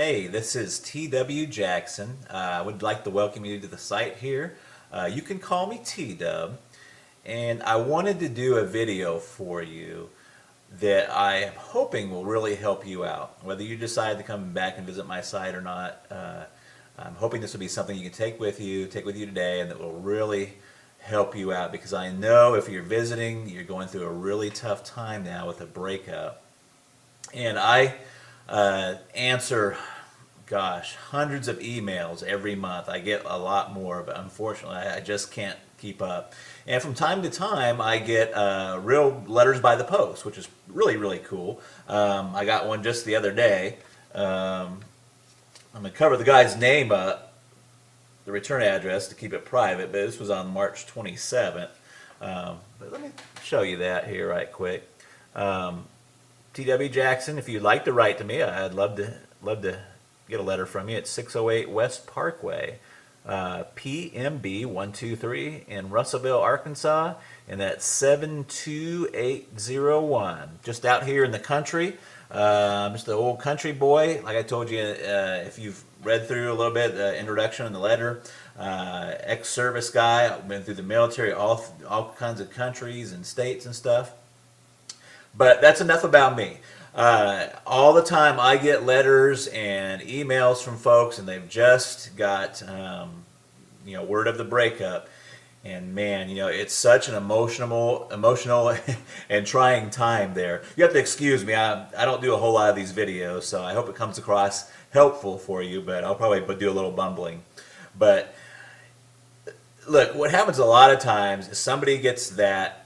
Hey, this is T.W. Jackson. I would like to welcome you to the site here. You can call me T-Dub, and I wanted to do a video for you that I am hoping will really help you out. Whether you decide to come back and visit my site or not, I'm hoping this will be something you can take with you today, and that will really help you out, because I know if you're visiting, you're going through a really tough time now with a breakup. And I answer, gosh, hundreds of emails every month. I get a lot more, but unfortunately I just can't keep up. And from time to time I get real letters by the post, which is really, really cool. I got one just the other day. I'm going to cover the guy's name up, the return address, to keep it private, but this was on March 27th. But let me show you that here right quick. T.W. Jackson, if you'd like to write to me, I'd love to get a letter from you. It's 608 West Parkway, PMB 123 in Russellville, Arkansas, and that's 72801. Just out here in the country. Just an old country boy. Like I told you, if you've read through a little bit the introduction and the letter, ex-service guy. I've been through the military, all kinds of countries and states and stuff. But that's enough about me. All the time I get letters and emails from folks, and they've just got word of the breakup. And man, it's such an emotional and trying time there. You have to excuse me. I don't do a whole lot of these videos, so I hope it comes across helpful for you, but I'll probably do a little bumbling. But look, what happens a lot of times is somebody gets that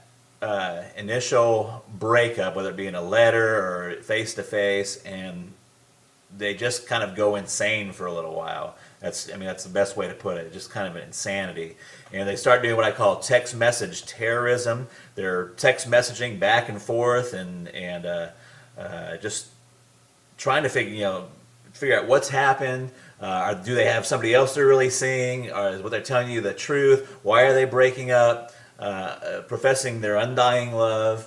initial breakup, whether it be in a letter or face-to-face, and they just kind of go insane for a little while. That's the best way to put it. Just kind of an insanity. And they start doing what I call text message terrorism. They're text messaging back and forth and just trying to figure out what's happened. Do they have somebody else they're really seeing? Or is what they're telling you the truth? Why are they breaking up? Professing their undying love.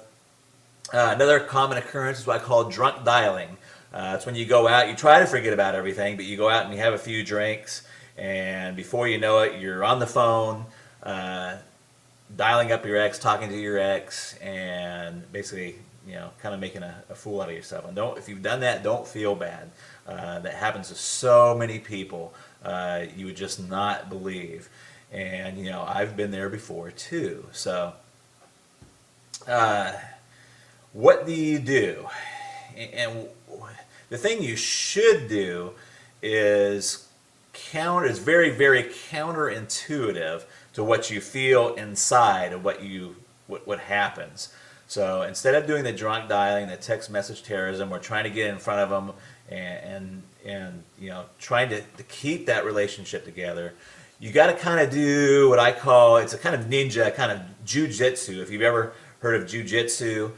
Another common occurrence is what I call drunk dialing. It's when you go out, you try to forget about everything, but you go out and you have a few drinks, and before you know it, you're on the phone, dialing up your ex, talking to your ex, and basically, kind of making a fool out of yourself. And if you've done that, don't feel bad. That happens to so many people. You would just not believe. And I've been there before too. So what do you do? And the thing you should do is very, very counterintuitive to what you feel inside of what happens. So instead of doing the drunk dialing, the text message terrorism, we're trying to get in front of them and trying to keep that relationship together. You got to kind of do what I call, it's a kind of ninja, kind of jujitsu. If you've ever heard of jujitsu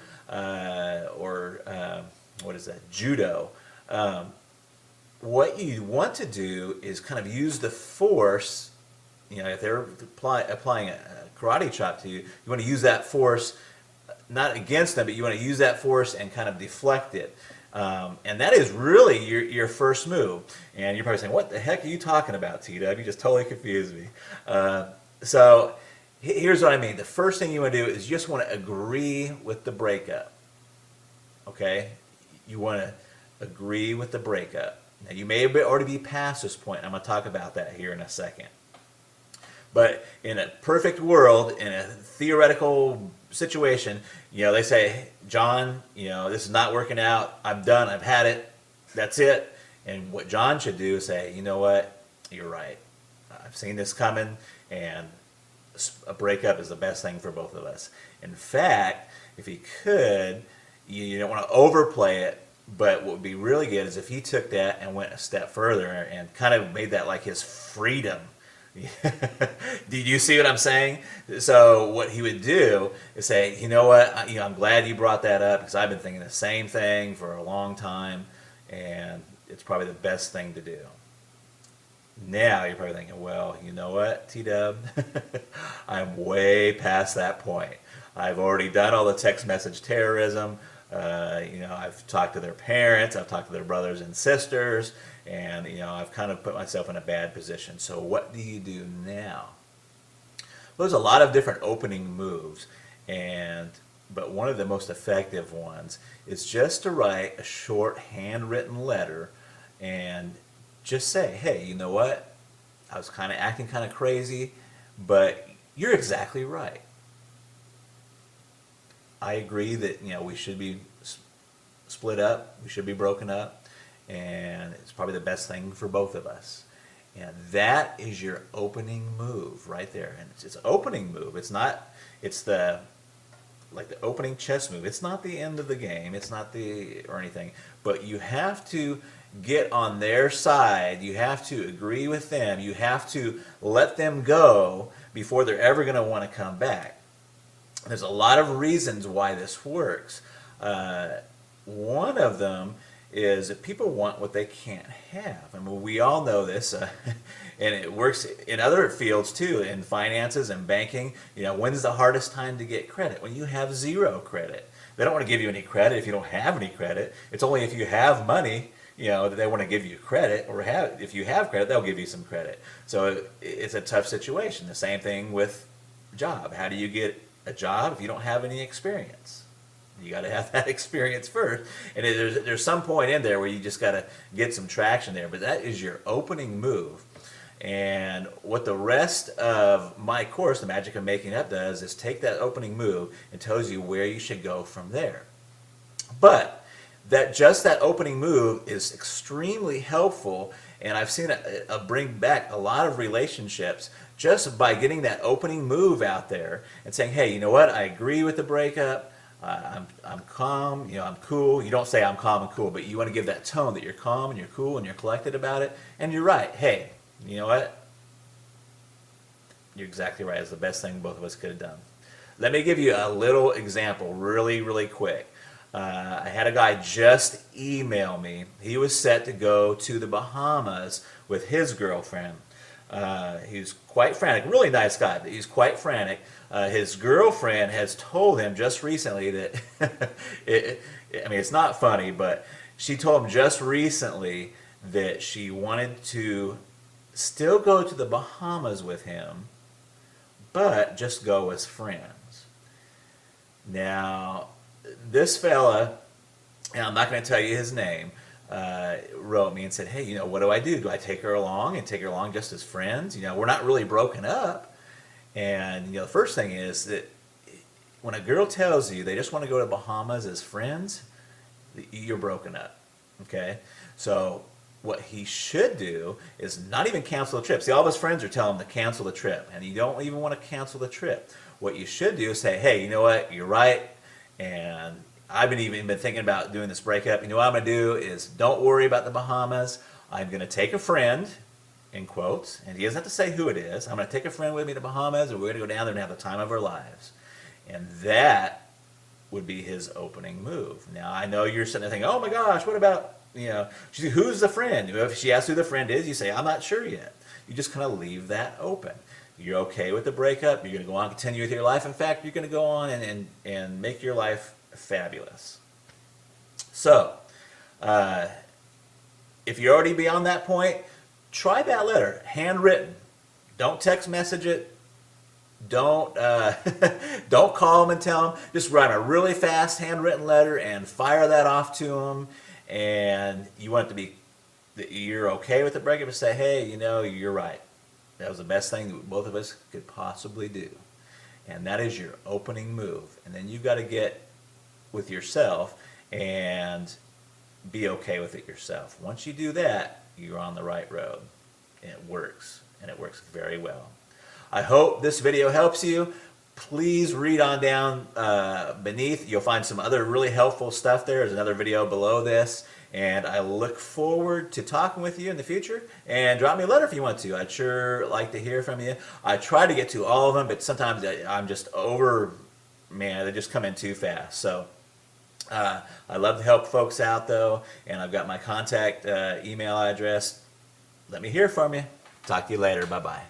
or what is that, judo. What you want to do is kind of use the force. If they're applying a karate chop to you, you want to use that force not against them, but you want to use that force and kind of deflect it. And that is really your first move. And you're probably saying, what the heck are you talking about, T-Dub? You just totally confused me. So here's what I mean. The first thing you want to do is you just want to agree with the breakup. Okay? You want to agree with the breakup. Now, you may already be past this point. I'm going to talk about that here in a second. But in a perfect world, in a theoretical situation, they say, John, this is not working out. I'm done. I've had it. That's it. And what John should do is say, you know what? You're right. I've seen this coming, and a breakup is the best thing for both of us. In fact, if he could, you don't want to overplay it, but what would be really good is if he took that and went a step further and kind of made that like his freedom. Did you see what I'm saying? So what he would do is say, you know what, I'm glad you brought that up, because I've been thinking the same thing for a long time, and it's probably the best thing to do. Now you're probably thinking, well, you know what, T-Dub, I'm way past that point. I've already done all the text message terrorism. I've talked to their parents, I've talked to their brothers and sisters, and I've kind of put myself in a bad position. So what do you do now? Well, there's a lot of different opening moves, but one of the most effective ones is just to write a short handwritten letter and just say, hey, you know what? I was kind of acting kind of crazy, but you're exactly right. I agree that we should be split up, we should be broken up, and it's probably the best thing for both of us. And that is your opening move right there. And it's an opening move. It's not. It's the opening chess move. It's not the end of the game. It's not or anything. But you have to get on their side. You have to agree with them. You have to let them go before they're ever going to want to come back. There's a lot of reasons why this works. One of them is that people want what they can't have. I mean, we all know this, and it works in other fields too, in finances and banking. When's the hardest time to get credit? When you have zero credit. They don't want to give you any credit if you don't have any credit. It's only if you have money, that they want to give you credit, or if you have credit, they'll give you some credit. So it's a tough situation. The same thing with job. How do you get a job if you don't have any experience? You got to have that experience first, and there's some point in there where you just got to get some traction there. But that is your opening move, and what the rest of my course, The Magic of Making Up, does is take that opening move and tells you where you should go from there. But that opening move is extremely helpful, and I've seen it bring back a lot of relationships just by getting that opening move out there and saying, hey, you know what? I agree with the breakup. I'm calm, I'm cool. You don't say I'm calm and cool, but you want to give that tone that you're calm and you're cool and you're collected about it. And you're right. Hey, you know what? You're exactly right. It's the best thing both of us could have done. Let me give you a little example really, really quick. I had a guy just email me. He was set to go to the Bahamas with his girlfriend. He's quite frantic, really nice guy, but he's quite frantic. His girlfriend has told him just recently that, it's not funny, but she told him just recently that she wanted to still go to the Bahamas with him, but just go as friends. Now, this fella, and I'm not going to tell you his name, wrote me and said, hey, what do I do? Do I take her along and take her along just as friends? We're not really broken up. And the first thing is that when a girl tells you they just want to go to Bahamas as friends, you're broken up. Okay? So what he should do is not even cancel the trip. See, all of his friends are telling him to cancel the trip, and you don't even want to cancel the trip. What you should do is say, hey, you know what? You're right, and I've even been thinking about doing this breakup. What I'm going to do is don't worry about the Bahamas. I'm going to take a friend, in quotes, and he doesn't have to say who it is. I'm going to take a friend with me to Bahamas, and we're going to go down there and have the time of our lives. And that would be his opening move. Now, I know you're sitting there thinking, oh my gosh, what about, who's the friend? If she asks who the friend is, you say, I'm not sure yet. You just kind of leave that open. You're okay with the breakup. You're going to go on and continue with your life. In fact, you're going to go on and make your life fabulous. So, if you're already beyond that point, try that letter, handwritten. Don't text message it. Don't don't call them and tell them. Just write a really fast handwritten letter and fire that off to them. And you want it to be that you're okay with the breakup and say, hey, you're right. That was the best thing that both of us could possibly do. And that is your opening move. And then you've got to get with yourself and be okay with it yourself. Once you do that, you're on the right road. And it works. And it works very well. I hope this video helps you. Please read on down beneath. You'll find some other really helpful stuff there. There's another video below this. And I look forward to talking with you in the future. And drop me a letter if you want to. I'd sure like to hear from you. I try to get to all of them, but sometimes I'm just they just come in too fast. So I love to help folks out, though. And I've got my contact email address. Let me hear from you. Talk to you later. Bye-bye.